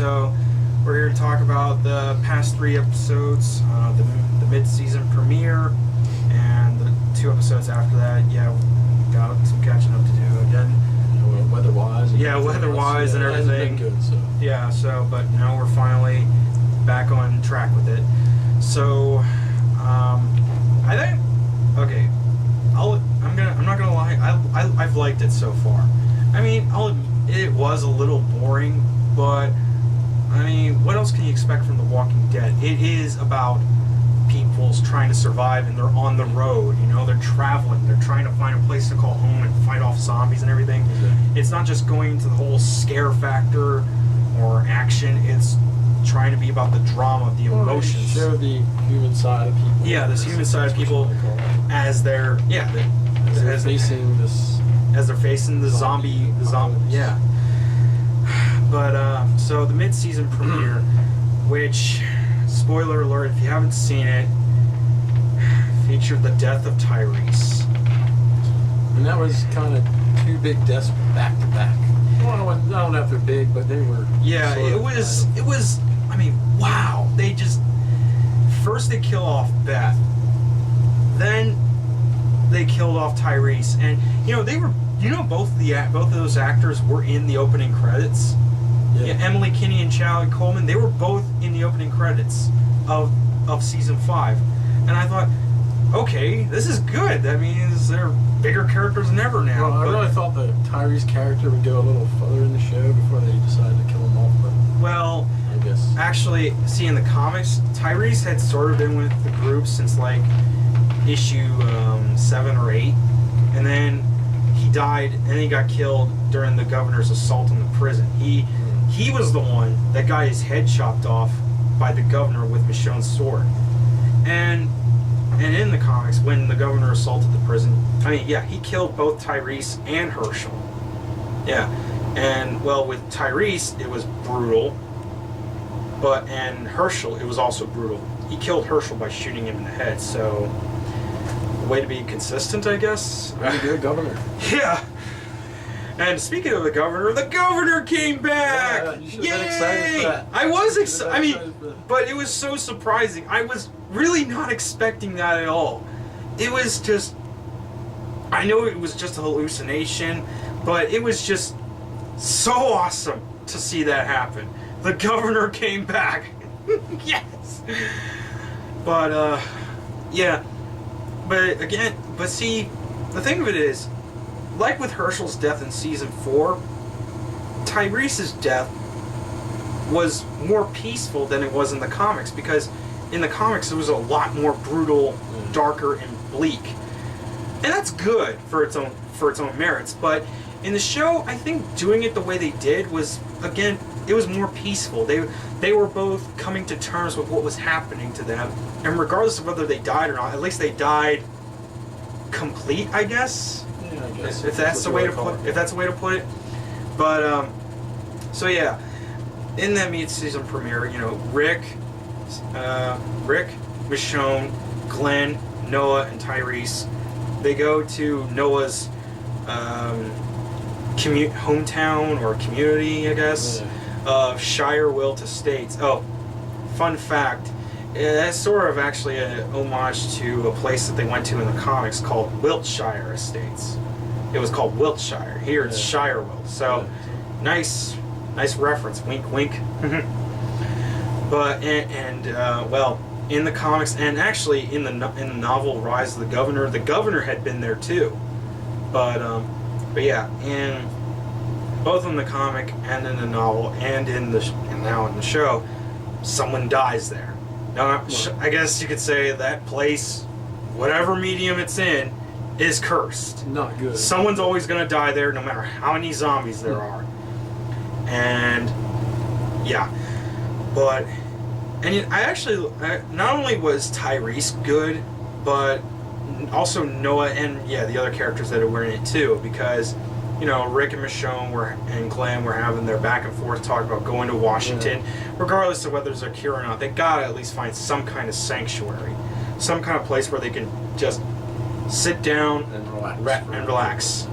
So we're here to talk about the past 3 episodes, the mid-season premiere, and the 2 episodes after that. Yeah, got some catching up to do again. Weather-wise. Yeah, weather-wise and everything. It hasn't been good, so. Yeah, so, but now we're finally back on track with it. So, I think, okay, I'm not gonna lie, I've liked it so far. I mean, it was a little boring, but I mean, what else can you expect from The Walking Dead? It is about people's trying to survive, and they're on the road, you know, they're traveling, they're trying to find a place to call home and fight off zombies and everything. Okay. It's not just going to the whole scare factor or action, it's trying to be about the drama, the emotions. Show the human side of people. Yeah, this human side of people as they're facing this. As they're facing the zombie, yeah. But so the mid-season premiere, which, spoiler alert, if you haven't seen it, featured the death of Tyrese. And that was kind of 2 big deaths back to back. Well, I don't know if they're big, but they were. Yeah, it was. I mean, wow. First they kill off Beth, then they killed off Tyrese, and both of those actors were in the opening credits. Yeah. Emily Kinney and Chadwick Coleman, they were both in the opening credits of season 5, and I thought, okay, this is good. That means they're bigger characters than ever now. Well, I really thought the Tyrese character would go a little further in the show before they decided to kill him off, but well, I guess. Actually, see, in the comics, Tyrese had sort of been with the group since like issue 7 or 8, and then he died, and then he got killed during the governor's assault on the prison. He was the one that got his head chopped off by the governor with Michonne's sword. And in the comics, when the governor assaulted the prison, I mean, yeah, he killed both Tyrese and Herschel. Yeah, and well, with Tyrese, it was brutal, and Herschel, it was also brutal. He killed Herschel by shooting him in the head, so way to be consistent, I guess. Very good governor. Yeah. And speaking of the governor came back! Yeah, you should have been excited for that. I was excited. I mean, but it was so surprising. I was really not expecting that at all. It was just, I know it was just a hallucination, but it was just so awesome to see that happen. The governor came back. Yes! But, yeah. But see, the thing of it is, like with Herschel's death in season 4, Tyrese's death was more peaceful than it was in the comics, because in the comics it was a lot more brutal, darker, and bleak. And that's good for its own merits, but in the show, I think doing it the way they did was, again, it was more peaceful. They were both coming to terms with what was happening to them, and regardless of whether they died or not, at least they died complete, I guess. Yeah, I guess. If that's the way to put it. But so yeah, in that mid-season premiere, Rick, Michonne, Glenn, Noah, and Tyrese, they go to Noah's hometown or community, I guess, of Shirewillt Estates. Oh, fun fact. That's sort of actually an homage to a place that they went to in the comics called Wiltshire Estates. It was called Wiltshire. Here it's Shirewillt. So, nice reference. Wink, wink. But well, in the comics, and actually in the novel Rise of the Governor had been there too. But yeah, in both in the comic and in the novel and now in the show, someone dies there. Now, I guess you could say that place, whatever medium it's in, is cursed. Not good. Someone's always going to die there, no matter how many zombies there are. And, yeah. But, not only was Tyrese good, but also Noah and, yeah, the other characters that were in it too, because, Rick and Michonne and Glenn were having their back and forth talk about going to Washington. Regardless of whether there's a cure or not, they gotta at least find some kind of sanctuary. Some kind of place where they can just sit down and relax.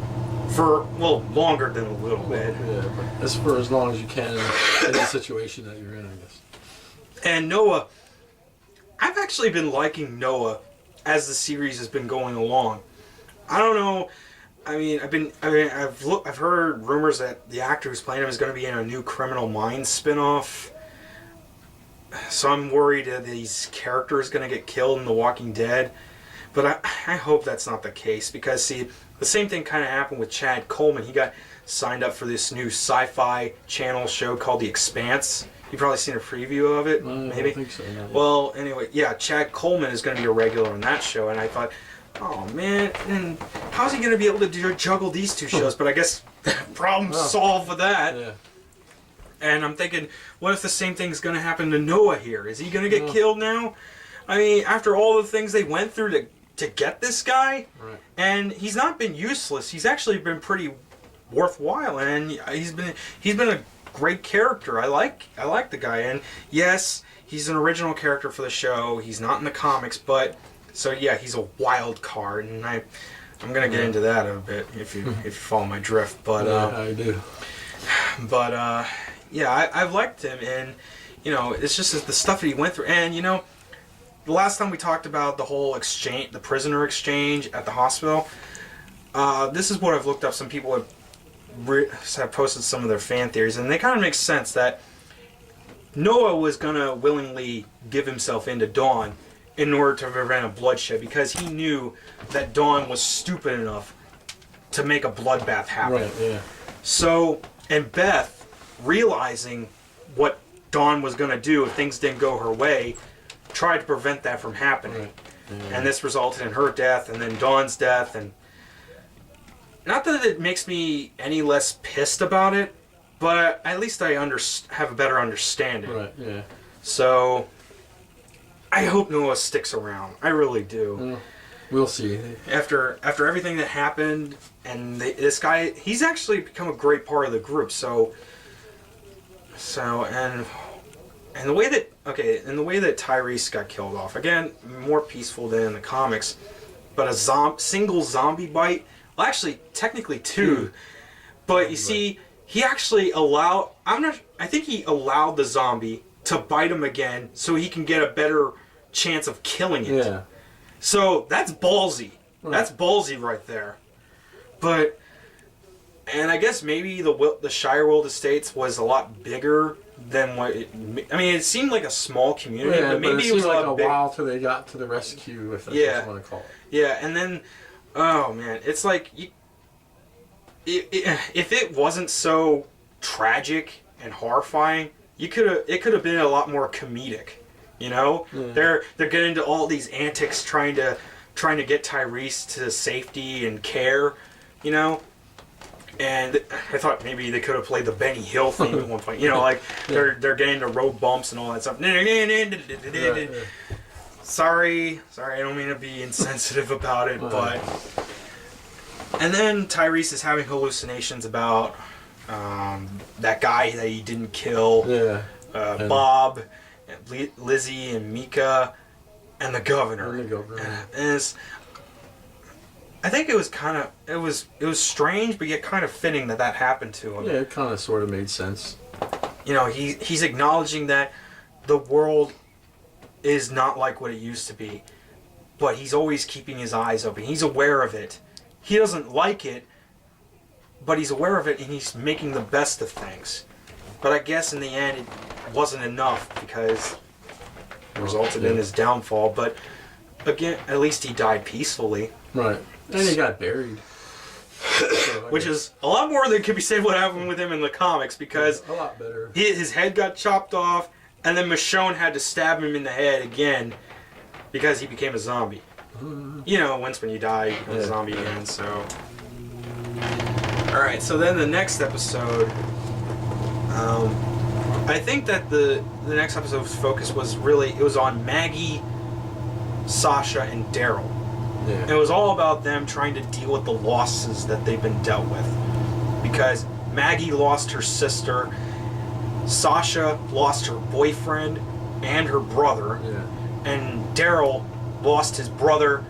For, well, longer than a little bit. Yeah, but as for as long as you can in the situation that you're in, I guess. And Noah, I've actually been liking Noah as the series has been going along. I don't know. I mean, I've heard rumors that the actor who's playing him is going to be in a new Criminal Minds spinoff. So I'm worried that his character is going to get killed in The Walking Dead. But I hope that's not the case, because, see, the same thing kind of happened with Chad Coleman. He got signed up for this new sci-fi channel show called The Expanse. You've probably seen a preview of it, maybe? I don't think so. No. Well, anyway, yeah, Chad Coleman is going to be a regular on that show, and I thought, oh, man, and how's he going to be able to juggle these two shows? But I guess problem solved with that. Yeah. And I'm thinking, what if the same thing's going to happen to Noah here? Is he going to get killed now? I mean, after all the things they went through to get this guy, Right. and he's not been useless. He's actually been pretty worthwhile, and he's been a great character. I like the guy, and yes, he's an original character for the show. He's not in the comics, but so yeah, he's a wild card, and I'm gonna get into that a bit if you follow my drift. But Yeah, I do. but yeah, I've liked him, and you know, it's just the stuff that he went through, and you know, the last time we talked about the whole exchange, the prisoner exchange at the hospital. This is what I've looked up. Some people have posted some of their fan theories, and they kind of make sense that Noah was gonna willingly give himself into Dawn in order to prevent a bloodshed, because he knew that Dawn was stupid enough to make a bloodbath happen. Right. Yeah. So, and Beth, realizing what Dawn was gonna do if things didn't go her way, tried to prevent that from happening. Right. Yeah. And this resulted in her death, and then Dawn's death, and not that it makes me any less pissed about it, but at least I have a better understanding. Right. Yeah. So I hope Noah sticks around. I really do. Well, we'll see. After everything that happened, and this guy, he's actually become a great part of the group. So and the way that Tyrese got killed off, again, more peaceful than in the comics, but a single zombie bite. Well, actually, technically two, but you see, he actually I think he allowed the zombie to bite him again so he can get a better chance of killing it. Yeah. So that's ballsy. Right. That's ballsy right there. But, and I guess maybe the Shireworld Estates was a lot bigger than what it seemed like a small community, Yeah, but maybe it was seemed like a big. while till they got to the rescue, if that's what you want to call it. Yeah, and then, oh man, it's like, if it wasn't so tragic and horrifying, it could have been a lot more comedic. You know, Yeah. they're getting into all these antics trying to get Tyrese to safety and care. You know, and I thought maybe they could have played the Benny Hill theme at one point. You know, like they're getting into road bumps and all that stuff. Sorry, I don't mean to be insensitive about it, but. And then Tyrese is having hallucinations about that guy that he didn't kill, Bob, and Lizzie, and Mika, and the governor. And I think it was it was strange, but yet kind of fitting that happened to him. Yeah, it kind of sort of made sense. You know, he's acknowledging that the world is not like what it used to be, but he's always keeping his eyes open. He's aware of it. He doesn't like it, but he's aware of it, and he's making the best of things. But I guess in the end, it wasn't enough, because it resulted in his downfall. But again, at least he died peacefully. Right. And he got buried. Which is a lot more than could be said what happened with him in the comics, because a lot better. His head got chopped off, and then Michonne had to stab him in the head again because he became a zombie. You know, once when you die, you become a zombie again, so. Alright, so then the next episode, I think that the next episode's focus was on Maggie, Sasha, and Daryl. Yeah. It was all about them trying to deal with the losses that they've been dealt with. Because Maggie lost her sister, Sasha lost her boyfriend and her brother, and Daryl lost his brother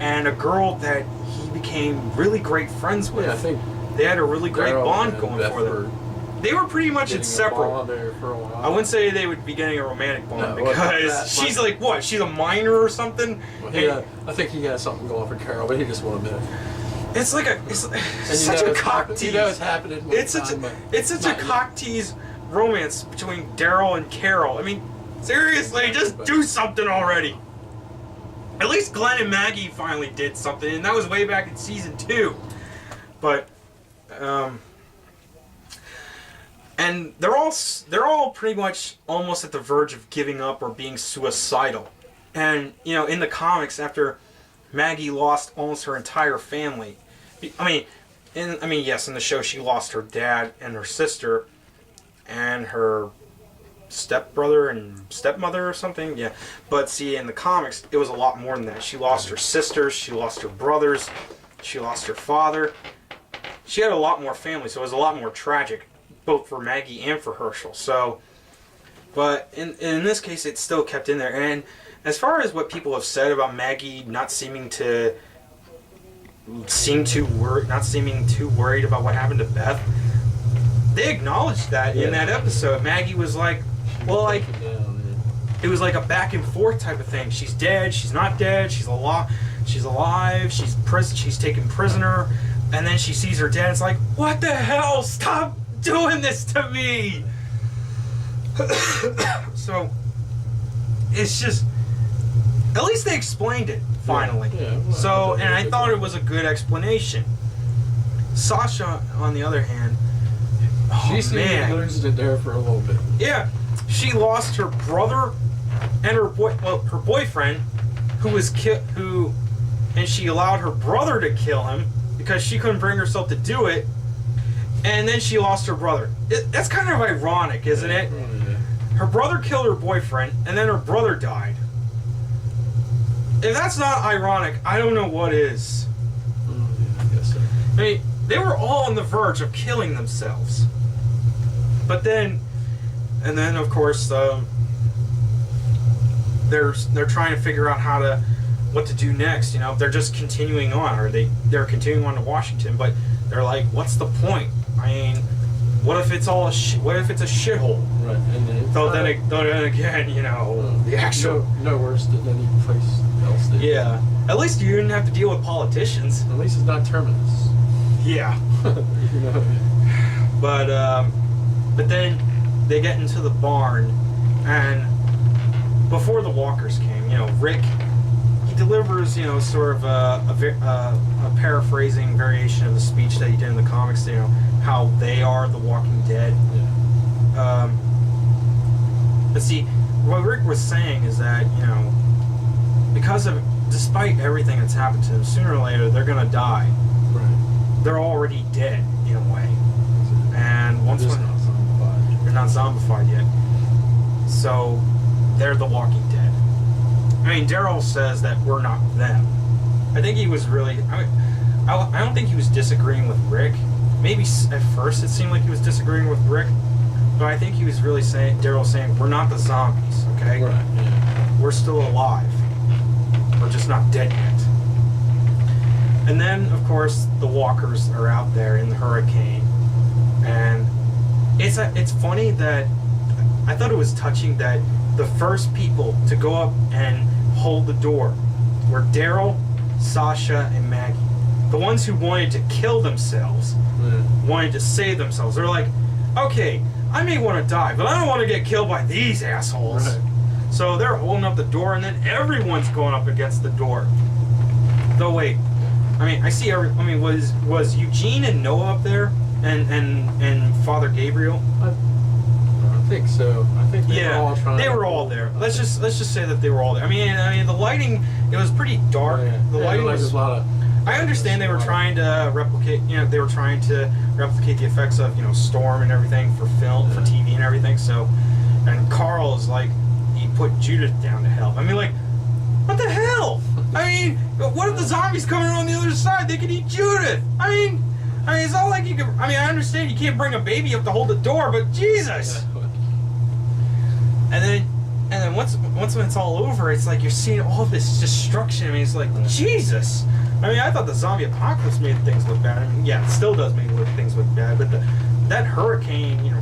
and a girl that he became really great friends with. Yeah, I think They had a really great Daryl bond and going Beth for them. They were pretty much getting a inseparable. bond there for a while. I wouldn't say they would be getting a romantic bond No, it wasn't because that she's much. like, what? She's a minor or something? Well, And I think he has something going for Carol, but he just won't admit it. it's like it's And such a cock You tease. know it's happening. One It's such time, a, but it's such a not yet. cock tease romance between Daryl and Carol. I mean, seriously, just do something already. At least Glenn and Maggie finally did something, and that was way back in season 2. But, and they're all pretty much almost at the verge of giving up or being suicidal. And you know, in the comics, after Maggie lost almost her entire family, yes, in the show she lost her dad and her sister, and her stepbrother and stepmother or something. Yeah, but see, in the comics, it was a lot more than that. She lost her sisters, she lost her brothers, she lost her father. She had a lot more family, so it was a lot more tragic, both for Maggie and for Herschel. So, but in this case, it's still kept in there. And as far as what people have said about Maggie not seeming too worried about what happened to Beth, they acknowledged that in that episode. Maggie was like, well, like, it was like a back and forth type of thing. She's dead, she's not dead, she's alive, she's taken prisoner, and then she sees her dad. It's like, what the hell? Stop doing this to me! So, it's just, at least they explained it, finally. Yeah, well, So, and I good thought point. it was a good explanation. Sasha, on the other hand, oh She seemed man. to lose it there for a little bit. Yeah, she lost her brother and her boyfriend, who was and she allowed her brother to kill him because she couldn't bring herself to do it, and then she lost her brother. That's kind of ironic, isn't it? Yeah. Her brother killed her boyfriend, and then her brother died. If that's not ironic, I don't know what is. Yeah, I guess so. I mean, they were all on the verge of killing themselves. But then, of course, they're trying to figure out what to do next. You know, they're just continuing on, or they're continuing on to Washington. But they're like, what's the point? I mean, what if it's all what if it's a shithole? Right, and then, Though then again, you know, the actual no worse than any place else. Did. yeah. At least you didn't have to deal with politicians. At least it's not Terminus. Yeah. You know. But then they get into the barn, and before the walkers came, you know, Rick, he delivers, you know, sort of a paraphrasing variation of the speech that he did in the comics, you know, how they are the Walking Dead. Yeah. But see, what Rick was saying is that, you know, despite everything that's happened to them, sooner or later they're gonna die. Right. They're already dead, in a way. And once Just not zombified. they're not zombified yet. So, they're the Walking Dead. I mean, Daryl says that we're not them. I think he was really... I don't think he was disagreeing with Rick. Maybe at first it seemed like he was disagreeing with Rick. But I think he was really saying... Daryl saying, we're not the zombies, okay? Right, yeah. We're still alive. We're just not dead yet. And then, of course, the walkers are out there in the hurricane. And it's funny that I thought it was touching that the first people to go up and hold the door were Daryl, Sasha, and Maggie. The ones who wanted to kill themselves, wanted to save themselves. They're like, okay, I may want to die, but I don't want to get killed by these assholes. Right. So they're holding up the door, and then everyone's going up against the door. Though wait, I mean, was Eugene and Noah up there, and Father Gabriel? I think so. I think they were all trying. They were all there. Let's just say that they were all there. I mean, the lighting, it was pretty dark. Yeah. The lighting like was. a lot of. I understand they were trying to replicate. You know, they were trying to replicate the effects of, you know, storm and everything for film, for TV and everything. So, and Carl is like, he put Judith down to help. I mean, like, what the hell? I mean, what if the zombies coming on the other side? They could eat Judith. I mean, it's not like you can. I mean, I understand you can't bring a baby up to hold the door, but Jesus. And then and once when it's all over, it's like you're seeing all this destruction. I mean, it's like Jesus. I mean, I thought the zombie apocalypse made things look bad. I mean, yeah, it still does make things look bad. But that hurricane, you know,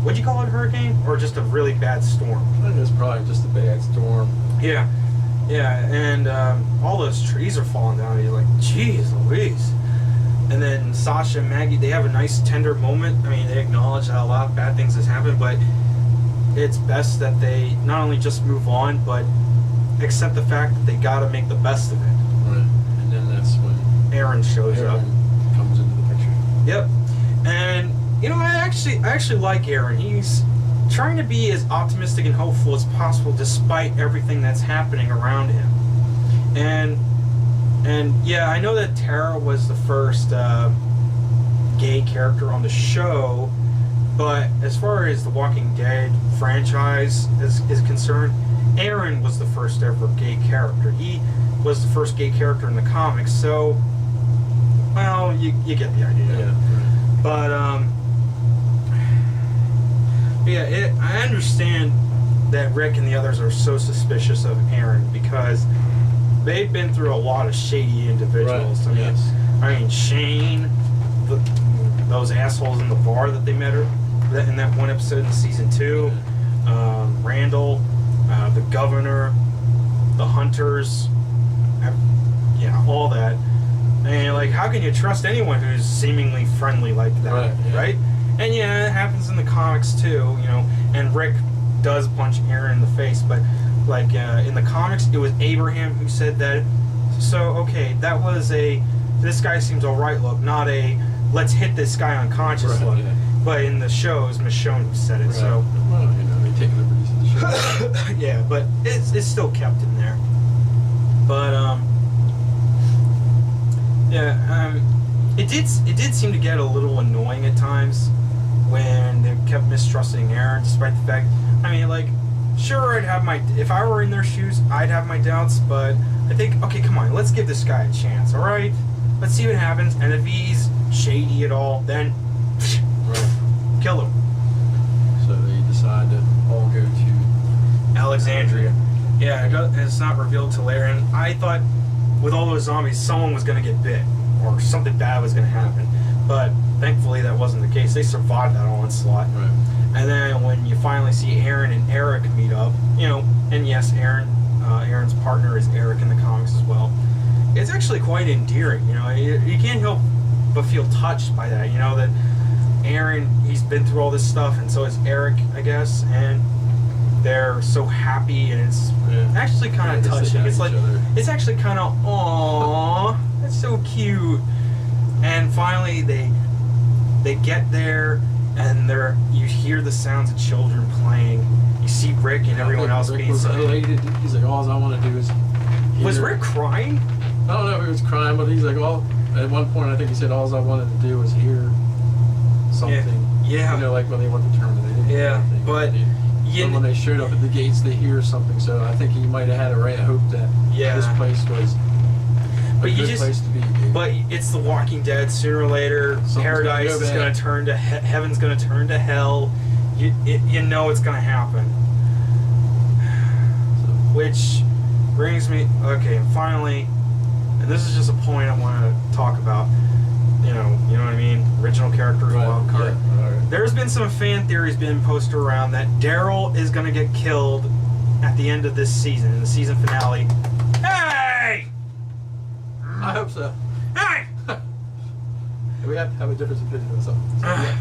what'd you call it, a hurricane, or just a really bad storm? I think it's probably just a bad storm. Yeah, and all those trees are falling down. And you're like, geez Louise. And then Sasha and Maggie, they have a nice tender moment. I mean, they acknowledge that a lot of bad things has happened, but it's best that they not only just move on, but accept the fact that they gotta make the best of it. Right. And then that's when Aaron shows up. Comes into the picture. Yep. And you know, I actually like Aaron. He's trying to be as optimistic and hopeful as possible despite everything that's happening around him. And yeah, I know that Tara was the first gay character on the show, but as far as the Walking Dead franchise is concerned, Aaron was the first ever gay character. He was the first gay character in the comics, so, well, you get the idea. Yeah. Right. But, yeah, I understand that Rick and the others are so suspicious of Aaron because they've been through a lot of shady individuals. Right. I mean, Shane, those assholes in the bar that they met her in that one episode in season 2, Randall, the governor, the hunters, yeah, all that. And like, how can you trust anyone who's seemingly friendly like that, right? And yeah, it happens in the comics too, you know. And Rick does punch Aaron in the face, but like in the comics, it was Abraham who said that. So okay, that was a this guy seems alright look, not a let's hit this guy unconscious look. Yeah. But in the show, it was Michonne who said it. Right. So well, you know, they take liberties in the show. yeah, but it's still kept in there. But yeah, it did seem to get a little annoying at times when they kept mistrusting Aaron, despite the fact, I mean, like, sure, if I were in their shoes, I'd have my doubts, but I think, okay, come on, let's give this guy a chance, all right? Let's see what happens, and if he's shady at all, then kill him. So they decide to all go to Alexandria. Yeah, it's not revealed till later, and I thought with all those zombies, someone was going to get bit, or something bad was going to happen. But thankfully, that wasn't the case. They survived that onslaught. Right. And then when you finally see Aaron and Eric meet up, you know, and yes, Aaron's partner is Eric in the comics as well. It's actually quite endearing. You know, you can't help but feel touched by that. You know that Aaron, he's been through all this stuff, and so is Eric, I guess, and they're so happy, and it's actually kind of touching. It's like it's actually kind of aww. That's so cute. And finally, they get there, and you hear the sounds of children playing. You see Rick and everyone else being so. He's like, all I want to do is. Was Rick crying? I don't know if he was crying, but he's like, at one point, I think he said, all I wanted to do was hear something. Yeah. You know, like when they went to terminate. Yeah, but. When they showed up at the gates, they hear something. So I think he might have had a ray of hope that this place was a good place to be. But it's The Walking Dead. Sooner or later, paradise is going to turn to heaven's going to turn to hell. You know it's going to happen. Which brings me, okay, and finally, and this is just a point I want to talk about. You know what I mean? Original character, wild card. Yeah. Right. There's been some fan theories being posted around that Daryl is going to get killed at the end of this season, in the season finale. Hey! I hope so. Hey! We have to have a difference of opinion on something. So, yeah.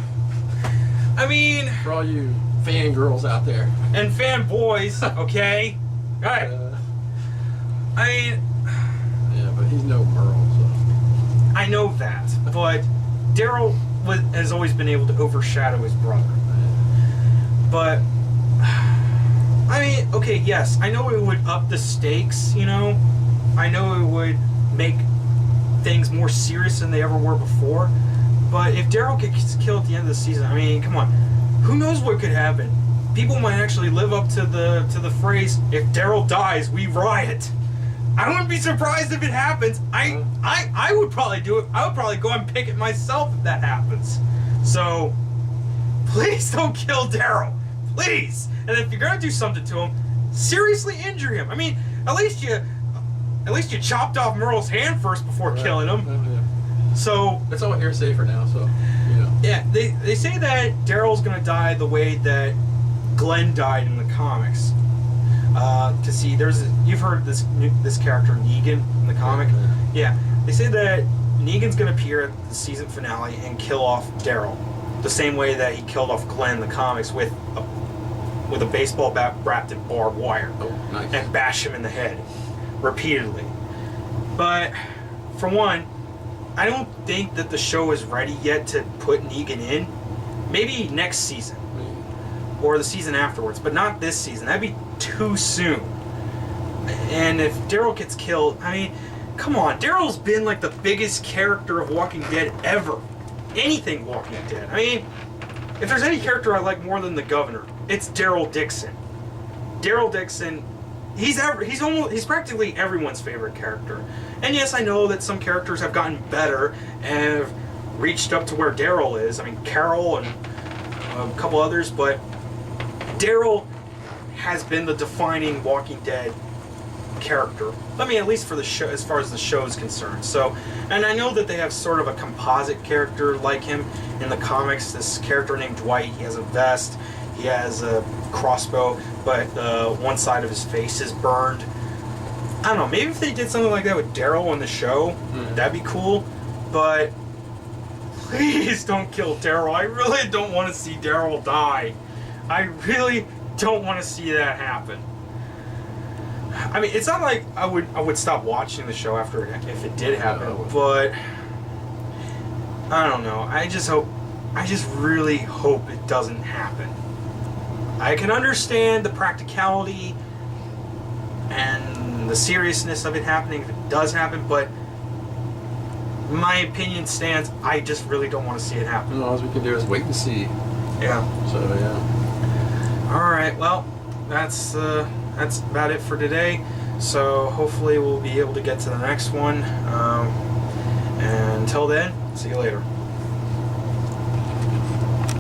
I mean... For all you fangirls out there. And fanboys, okay? Alright. I mean... Yeah, but he's no Merle, so... I know that, but Daryl has always been able to overshadow his brother. But, I mean, okay, yes, I know it would up the stakes, you know? I know it would make things more serious than they ever were before. But if Daryl gets killed at the end of the season, I mean, come on. Who knows what could happen? People might actually live up to the phrase, if Daryl dies, we riot. I wouldn't be surprised if it happens. I would probably do it. I would probably go and pick it myself if that happens. So, please don't kill Daryl. Please. And if you're going to do something to him, seriously injure him. I mean, at least you chopped off Merle's hand first before killing him. Yeah. So it's all hearsay for now. So you know. Yeah, they say that Daryl's gonna die the way that Glenn died in the comics. To see, you've heard this character Negan in the comic. Yeah, they say that Negan's gonna appear at the season finale and kill off Daryl, the same way that he killed off Glenn in the comics with a baseball bat wrapped in barbed wire, nice. and bash him in the head repeatedly. But for one, I don't think that the show is ready yet to put Negan in. Maybe next season or the season afterwards, but not this season. That'd be too soon. And if Daryl gets killed, I mean, come on, Daryl's been like the biggest character of Walking Dead ever. Anything Walking Dead. I mean, if there's any character I like more than the Governor, it's Daryl Dixon. Daryl Dixon, he's practically everyone's favorite character. And yes, I know that some characters have gotten better and have reached up to where Daryl is. I mean, Carol and a couple others, but Daryl has been the defining Walking Dead character. I mean, at least for the show, as far as the show is concerned. So, and I know that they have sort of a composite character like him in the comics. This character named Dwight, he has a vest, he has a crossbow, but one side of his face is burned. I don't know, maybe if they did something like that with Daryl on the show, that'd be cool. But please don't kill Daryl. I really don't want to see Daryl die. I really don't want to see that happen. I mean, it's not like I would stop watching the show after if it did happen, but I don't know. I just really hope it doesn't happen. I can understand the practicality and the seriousness of it happening if it does happen, but my opinion stands. I just really don't want to see it happen. All we can do is wait and see. Yeah. So yeah. All right. Well, that's about it for today. So hopefully we'll be able to get to the next one. And until then, see you later.